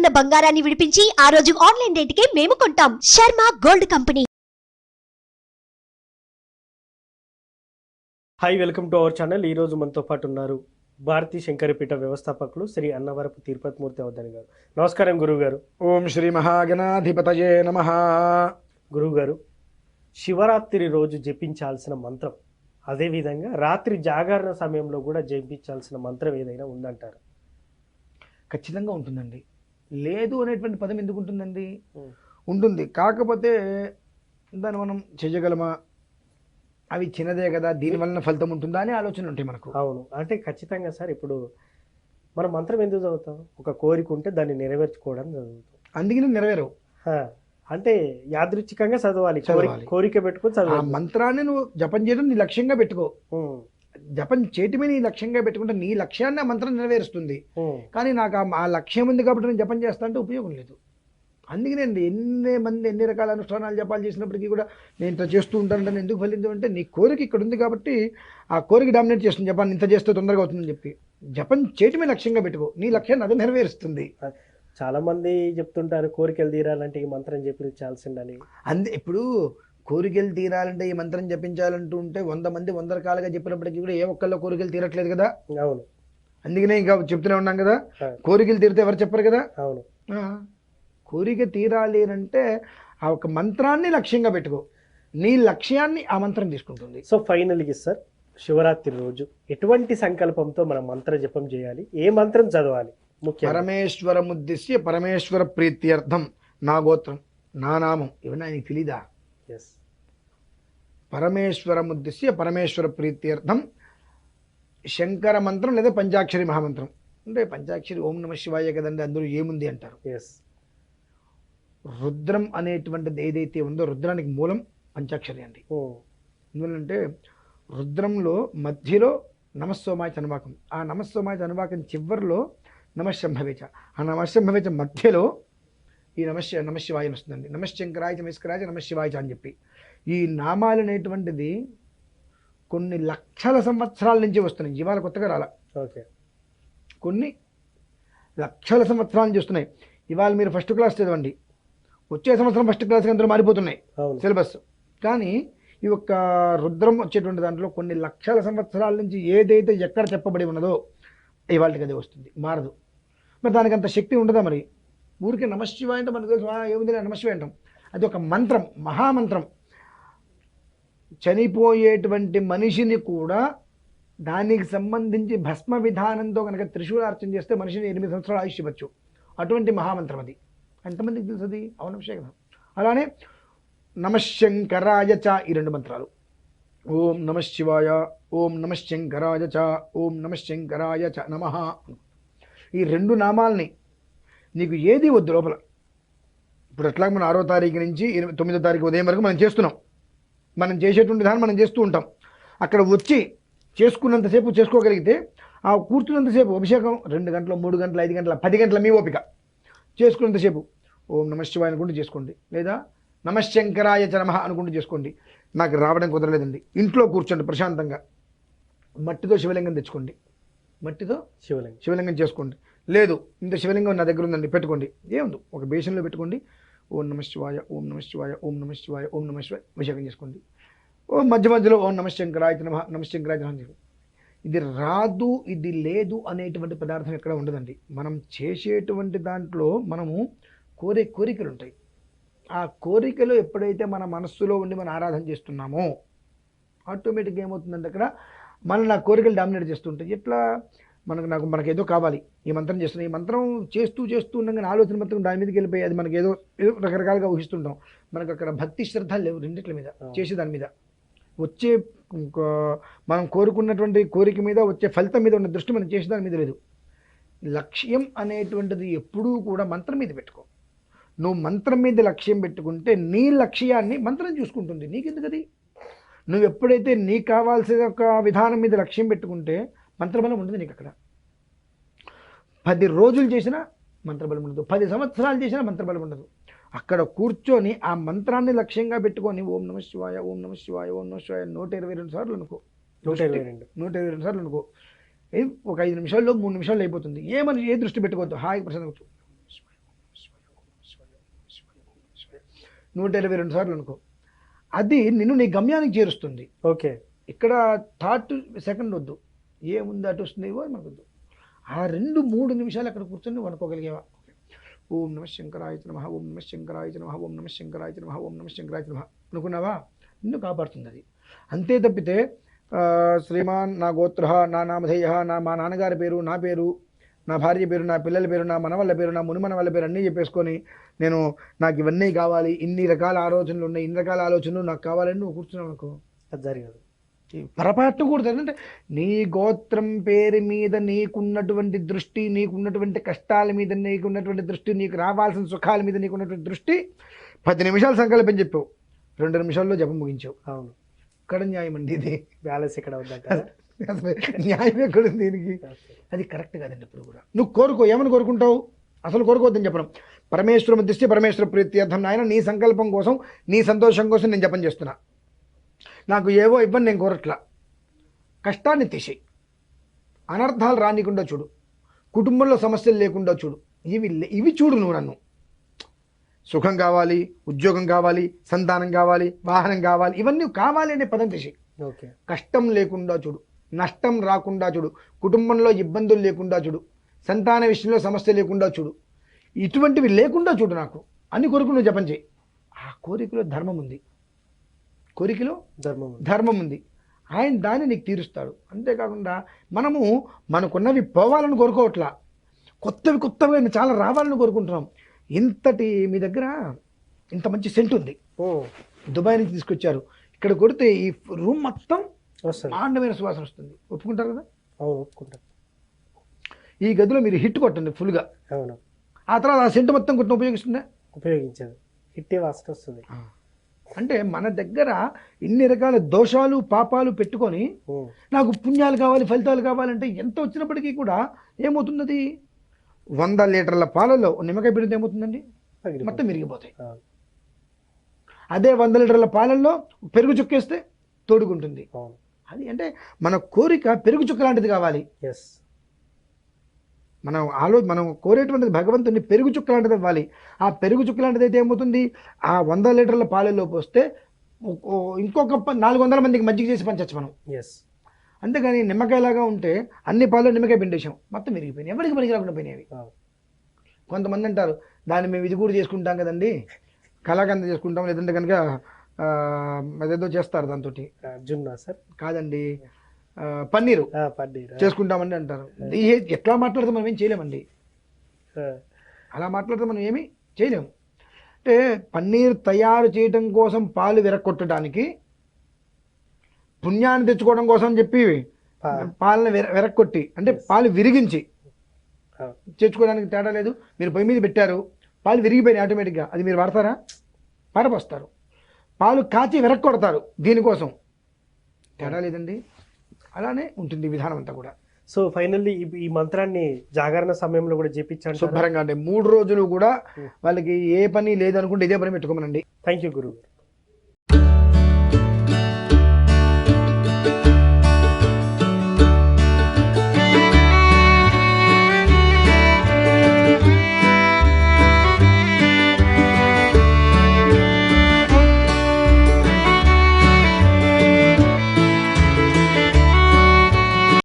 ఉన్న బంగారాన్ని విడిపించి ఆ రోజు ఆన్లైన్ రేటుకే మేము కొంటాం. Sharma gold company. Hi, welcome to our channel. ఈరోజు మనతో పాటు ఉన్నారు భారతీ శంకరపీఠ వ్యవస్థాపకులు శ్రీ అన్నవరపు తిరుపతిమూర్తి అవధాని గారు. నమస్కారం గురువుగారు. ఓం శ్రీ మహాగణాధిపతయే నమః. గురువుగారు, శివరాత్రి రోజు జపించాల్సిన మంత్రం, అదేవిధంగా రాత్రి జాగరణ సమయంలో కూడా జపించాల్సిన మంత్రం ఏదైనా ఉందంటారు? ఖచ్చితంగా ఉంటుందండి. లేదు అనేటువంటి పదం ఎందుకు ఉంటుందండి? ఉంటుంది. కాకపోతే దాన్ని మనం చేయగలమా, అవి చిన్నదే కదా, దీనివలన ఫలితం ఉంటుందా అనే ఆలోచన ఉంటాయి మనకు. అవును, అంటే ఖచ్చితంగా సార్. ఇప్పుడు మనం మంత్రం ఎందుకు చదువుతాం? ఒక కోరిక ఉంటే దాన్ని నెరవేర్చుకోవడం చదువుతాం. అందుకని నెరవేరవు. అంటే యాదృచ్ఛికంగా చదవాలి, కోరిక పెట్టుకొని చదవాలి. ఆ మంత్రాన్ని నువ్వు జపం చేయడం నీ లక్ష్యంగా పెట్టుకో. జపం చేయటమే నీ లక్ష్యంగా పెట్టుకుంటే నీ లక్ష్యాన్ని ఆ మంత్రం నెరవేరుస్తుంది. కానీ నాకు ఆ లక్ష్యం ఉంది కాబట్టి నేను జపం చేస్తా అంటే ఉపయోగం లేదు. అందుకనే అండి, ఎన్ని రకాల అనుష్ఠానాలు జపాలు చేసినప్పటికీ కూడా నేను ఇంత చేస్తూ ఉంటానంటే ఎందుకు ఫలించమంటే నీ కోరిక ఇక్కడ ఉంది కాబట్టి ఆ కోరిక డామినేట్ చేస్తుంది. జపాన్ని ఇంత చేస్తే తొందరగా అవుతుందని చెప్పి జపం చేయటమే లక్ష్యంగా పెట్టుకో, నీ లక్ష్యాన్ని అది నెరవేరుస్తుంది. చాలా మంది చెప్తుంటారు కోరికలు తీరాలంటే ఈ మంత్రం జపించాల్సిందని. ఇప్పుడు కోరికలు తీరాలంటే ఈ మంత్రం జపించాలంటూ ఉంటే 100 మంది 100 రకాలుగా చెప్పినప్పటికీ కూడా ఏ ఒక్కళ్ళ కోరికలు తీరట్లేదు కదా. అవును, అందుకనే ఇంకా చెప్తూనే ఉన్నాం కదా, కోరికలు తీరితే ఎవరు చెప్పరు కదా. అవును, కోరిక తీరాలి అంటే ఆ ఒక మంత్రాన్ని లక్ష్యంగా పెట్టుకో, నీ లక్ష్యాన్ని ఆ మంత్రం తీసుకుంటుంది. సో ఫైనల్గా సార్, శివరాత్రి రోజు ఎటువంటి సంకల్పంతో మనం మంత్ర జపం చేయాలి, ఏ మంత్రం చదవాలి? పరమేశ్వరముద్దిశ్య పరమేశ్వర ప్రీత్యర్థం నా గోత్రం నా నామం ఇవన్నీ ఆయనకి తెలీదా? పరమేశ్వరముద్దిశ్య పరమేశ్వర ప్రీత్యర్థం శంకర మంత్రం లేదా పంచాక్షరి మహామంత్రం. అంటే పంచాక్షరి ఓం నమ శివాయ కదండి, అందులో ఏముంది అంటారు. రుద్రం అనేటువంటిది ఏదైతే ఉందో రుద్రానికి మూలం పంచాక్షరి అండి. ఎందుకంటే రుద్రంలో మధ్యలో నమస్సోమాయ చనువాకం, ఆ నమస్సోమాయ చనువాకం చివరిలో నమశంభవేచ, ఆ నమశంభవేచ మధ్యలో ఈ నమశివాయ వస్తుందండి. నమశంకరాయ నమస్కరాయ నమశివాయ అని చెప్పి ఈ నామాలు అనేటువంటిది కొన్ని లక్షల సంవత్సరాల నుంచి వస్తున్నాయి. ఇవాళ కొత్తగా రాలా, కొన్ని లక్షల సంవత్సరాల నుంచి వస్తున్నాయి. ఇవాళ మీరు ఫస్ట్ క్లాస్ చదవండి, వచ్చే సంవత్సరం ఫస్ట్ క్లాస్కి అందరూ మారిపోతున్నాయి సిలబస్. కానీ ఈ యొక్క రుద్రం వచ్చేటువంటి దాంట్లో కొన్ని లక్షల సంవత్సరాల నుంచి ఏదైతే ఎక్కడ చెప్పబడి ఉన్నదో ఇవాళకి అదే వస్తుంది, మారదు. మరి దానికి అంత శక్తి ఉండదా? మరి ఊరికే నమశివాయ అంటే మనకు తెలుసు, ఏముంది నమశివాయ అంటాం. అది ఒక మంత్రం, మహామంత్రం. చనిపోయేటువంటి మనిషిని కూడా దానికి సంబంధించి భస్మ విధానంతో కనుక త్రిశూలార్చన చేస్తే మనిషిని 8 సంవత్సరాలు ఆయుష్ ఇవ్వచ్చు. అటువంటి మహామంత్రం అది. ఎంతమందికి తెలుసు అది? అవును, విషయం కదా. అలానే నమశంకరాయ చ, ఈ 2 మంత్రాలు, ఓం నమశివాయ ఓం నమశంకరాయ చ ఓం నమశంకరాయ చ నమః. ఈ 2 నామాలని నీకు ఏది వద్దు లోపల. ఇప్పుడు అట్లా మనం 6వ తారీఖు నుంచి 9వ తారీఖు ఉదయం వరకు మనం చేస్తున్నాం. మనం చేసేటువంటి దాన్ని మనం చేస్తూ ఉంటాం. అక్కడ వచ్చి చేసుకున్నంతసేపు చేసుకోగలిగితే ఆ కూర్చున్నంతసేపు అభిషేకం 2 గంటలు 3 గంటలు 5 గంటల 10 గంటల మీ ఓపిక చేసుకున్నంతసేపు ఓం నమశివాయ అనుకుంటూ చేసుకోండి, లేదా నమశంకరాయ చ నమః అనుకుంటూ చేసుకోండి. నాకు రావడం కుదరలేదండి, ఇంట్లో కూర్చోండి ప్రశాంతంగా, మట్టితో శివలింగం తెచ్చుకోండి, మట్టితో శివలింగం చేసుకోండి. లేదు ఇంత శివలింగం నా దగ్గర ఉందండి, పెట్టుకోండి. ఏముంది, ఒక బేషన్లో పెట్టుకోండి. ఓం నమశివాయ ఓం నమశివాయ ఓం నమశివాయ ఓం నమశివాయ అభిషేకం చేసుకోండి. మధ్య మధ్యలో ఓం నమశంకరాయ చ నమః నమశంకరాయ చ నమః. ఇది రాదు ఇది లేదు అనేటువంటి పదార్థం ఎక్కడ ఉండదండి. మనం చేసేటువంటి దాంట్లో మనము కోరికలు ఉంటాయి. ఆ కోరికలు ఎప్పుడైతే మన మనస్సులో ఉండి మనం ఆరాధన చేస్తున్నామో ఆటోమేటిక్గా ఏమవుతుందంటే అక్కడ మనం నా కోరికలు డామినేట్ చేస్తుంటాయి. ఎట్లా మనకు ఏదో కావాలి, ఈ మంత్రం చేస్తున్నాం, ఈ మంత్రం చేస్తూ ఉండగానే ఆలోచన మొత్తం దాని మీదకి వెళ్ళిపోయి అది మనకి ఏదో రకరకాలుగా ఊహిస్తుంటాం. మనకు అక్కడ భక్తి శ్రద్ధ లేవు రెండిట్ల మీద, చేసే దాని మీద, వచ్చే మనం కోరుకున్నటువంటి కోరిక మీద వచ్చే ఫలితం మీద ఉన్న దృష్టి మనం చేసే దాని మీద లేదు. లక్ష్యం అనేటువంటిది ఎప్పుడూ కూడా మంత్రం మీద పెట్టుకో. నువ్వు మంత్రం మీద లక్ష్యం పెట్టుకుంటే నీ లక్ష్యాన్ని మంత్రం చూసుకుంటుంది. నీకెందుకు అది? నువ్వు ఎప్పుడైతే నీకు కావాల్సిన ఒక విధానం మీద లక్ష్యం పెట్టుకుంటే మంత్రబలం ఉంటుంది నీకు. అక్కడ 10 రోజులు చేసినా మంత్రబలం ఉండదు, 10 సంవత్సరాలు చేసినా మంత్రబలం ఉండదు. అక్కడ కూర్చొని ఆ మంత్రాన్ని లక్ష్యంగా పెట్టుకొని ఓం నమ శివాయ ఓం నమ శివాయ ఓం నమ శివాయ 122 సార్లు అనుకో. 122 సార్లు అనుకో. ఒక 5 నిమిషాల్లో 3 నిమిషాల్లో అయిపోతుంది. ఏ దృష్టి పెట్టుకోవద్దు, హాయి ప్రశాంతంగా 122 సార్లు అనుకో, అది నిన్ను నీ గమ్యానికి చేరుస్తుంది. ఓకే. ఇక్కడ థాట్ సెకండ్ వద్దు, ఏముంది అటు వస్తుంది ఇవో మనకొద్దు. ఆ 2-3 నిమిషాలు అక్కడ కూర్చొని నువ్వు అనుకోగలిగేవా? ఓం నమ శంకరాయ నమః, ఓం నమ శంకరాయ నమః, ఓం నమ శంకరాయ నమః, ఓం నమ శంకరాయ నమః అనుకున్నావా? నిన్ను కాపాడుతుంది అది. అంతే తప్పితే శ్రీమాన్ నా గోత్ర, నా నామధేయ, మా నాన్నగారి పేరు, నా పేరు, నా భార్య పేరు, నా పిల్లల పేరు, నా మనవళ్ళ పేరు, నా మునిమన వాళ్ళ పేరు అన్నీ చెప్పేసుకొని నాకు ఇవన్నీ కావాలి, ఇన్ని రకాల ఆలోచనలు ఉన్నాయి, ఇన్ని రకాల ఆలోచనలు నాకు కావాలని నువ్వు కూర్చున్నావు అనుకో, అది జరగదు. పొరపాటు కూడా అంటే నీ గోత్రం పేరు మీద నీకున్నటువంటి దృష్టి, నీకున్నటువంటి కష్టాల మీద నీకున్నటువంటి దృష్టి, నీకు రావాల్సిన సుఖాల మీద నీకున్నటువంటి దృష్టి 10 నిమిషాలు సంకల్పం చెప్పావు, 2 నిమిషాల్లో జపం ముగించావు. అవును. ఇక్కడ న్యాయం అండి ఇది. బ్యాలెన్స్ ఇక్కడ ఉందంట. అసలు న్యాయం ఎక్కడ ఉంది దీనికి? అది కరెక్ట్ కాదండి. ఇప్పుడు కూడా నువ్వు కోరుకో, ఏమని కోరుకుంటావు? అసలు కోరుకోవద్దని చెప్పడం. పరమేశ్వర దృష్టి పరమేశ్వర ప్రీత్యర్థం, నాయన నీ సంకల్పం కోసం, నీ సంతోషం కోసం నేను జపం చేస్తున్నా, నాకు ఏవో ఇవ్వని నేను కోరట్లా, కష్టాన్ని తీసేయి, అనర్థాలు రానికుండా చూడు, కుటుంబంలో సమస్యలు లేకుండా చూడు, ఇవి చూడు. నువ్వు నన్ను సుఖం కావాలి, ఉద్యోగం కావాలి, సంతానం కావాలి, వాహనం కావాలి, ఇవన్నీ కావాలి అనే పదం తీసేయి. ఓకే. కష్టం లేకుండా చూడు, నష్టం రాకుండా చూడు, కుటుంబంలో ఇబ్బందులు లేకుండా చూడు, సంతాన విషయంలో సమస్య లేకుండా చూడు, ఇటువంటివి లేకుండా చూడు నాకు అన్ని కోరికలు నువ్వు జపం చేయి. ఆ కోరికలో ధర్మం ఉంది, కోరికలో ధర్మం ఉంది. ఆయన దాన్ని నీకు తీరుస్తాడు. అంతేకాకుండా మనకున్నవి పోవాలని కోరుకోవట్లా, కొత్తగా చాలా రావాలని కోరుకుంటున్నాం. మీ దగ్గర ఇంత మంచి సెంట్ ఉంది, దుబాయ్ నుంచి తీసుకొచ్చారు, ఇక్కడ కొడితే ఈ రూమ్ మొత్తం ఆండమైన సువాసన వస్తుంది, ఒప్పుకుంటారు కదా? ఒప్పుకుంటారు. ఈ గదిలో మీరు హిట్ కొట్టండి ఫుల్గా, ఆ తర్వాత ఆ సెంట్ మొత్తం కొట్టిన ఉపయోగించదు, హిట్టే వాసన వస్తుంది. అంటే మన దగ్గర ఇన్ని రకాల దోషాలు పాపాలు పెట్టుకొని నాకు పుణ్యాలు కావాలి, ఫలితాలు కావాలంటే ఎంత వచ్చినప్పటికీ కూడా ఏమవుతుంది? 100 లీటర్ల పాలలో నిమ్మకాయ పిండితే ఏమవుతుందండి? మొత్తం విరిగిపోతాయి. అదే 100 లీటర్ల పాలల్లో పెరుగు చుక్కేస్తే తోడుకుంటుంది. అది అంటే మన కోరిక పెరుగు చుక్క లాంటిది కావాలి. మనం కోరేటువంటిది భగవంతుని పెరుగు చుక్క లాంటిది ఇవ్వాలి. ఆ పెరుగు చుక్క లాంటిది అయితే ఏమవుతుంది? ఆ 100 లీటర్ల పాలల్లో పోస్తే ఇంకొక 400 మందికి మజ్జిగ చేసి పంచచ్చు మనం. అంతేగాని నిమ్మకాయలాగా ఉంటే అన్ని పాలలో నిమ్మకాయ పిండేసాం, మొత్తం విరిగిపోయినాయి, ఎవరికి పనికి రాకుండా పోయినవి. కొంతమంది అంటారు దాన్ని మేము ఇది కూడా చేసుకుంటాం కదండి, కళాకంద చేసుకుంటాం, లేదంటే కనుక అదేదో చేస్తారు దాంతో, జున్నా సార్ కాదండి, పన్నీరు చేసుకుంటామని అంటారు. ఎట్లా మాట్లాడితే మనం ఏం చేయలేమండి, అలా మాట్లాడితే మనం ఏమీ చేయలేము. అంటే పన్నీర్ తయారు చేయడం కోసం పాలు విరక్కొట్టడానికి, పుణ్యాన్ని తెచ్చుకోవడం కోసం అని చెప్పి పాలను విరక్కొట్టి, అంటే పాలు విరిగించి తెచ్చుకోవడానికి తేడా లేదు. మీరు పొయ్యి మీద పెట్టారు, పాలు విరిగిపోయినాయి ఆటోమేటిక్గా, అది మీరు వాడతారా? పారపోస్తారు. పాలు కాచి విరక్కొడతారు, దీనికోసం తేడా లేదండి. అలానే ఉంటుంది విధానం అంతా కూడా. సో ఫైనల్లీ ఈ మంత్రాన్ని జాగరణ సమయంలో కూడా జపించండి శుభ్రంగా. అంటే 3 రోజులు కూడా వాళ్ళకి ఏ పని లేదనుకుంటే ఇదే పని పెట్టుకోమనండి. థ్యాంక్ యూ గురువు.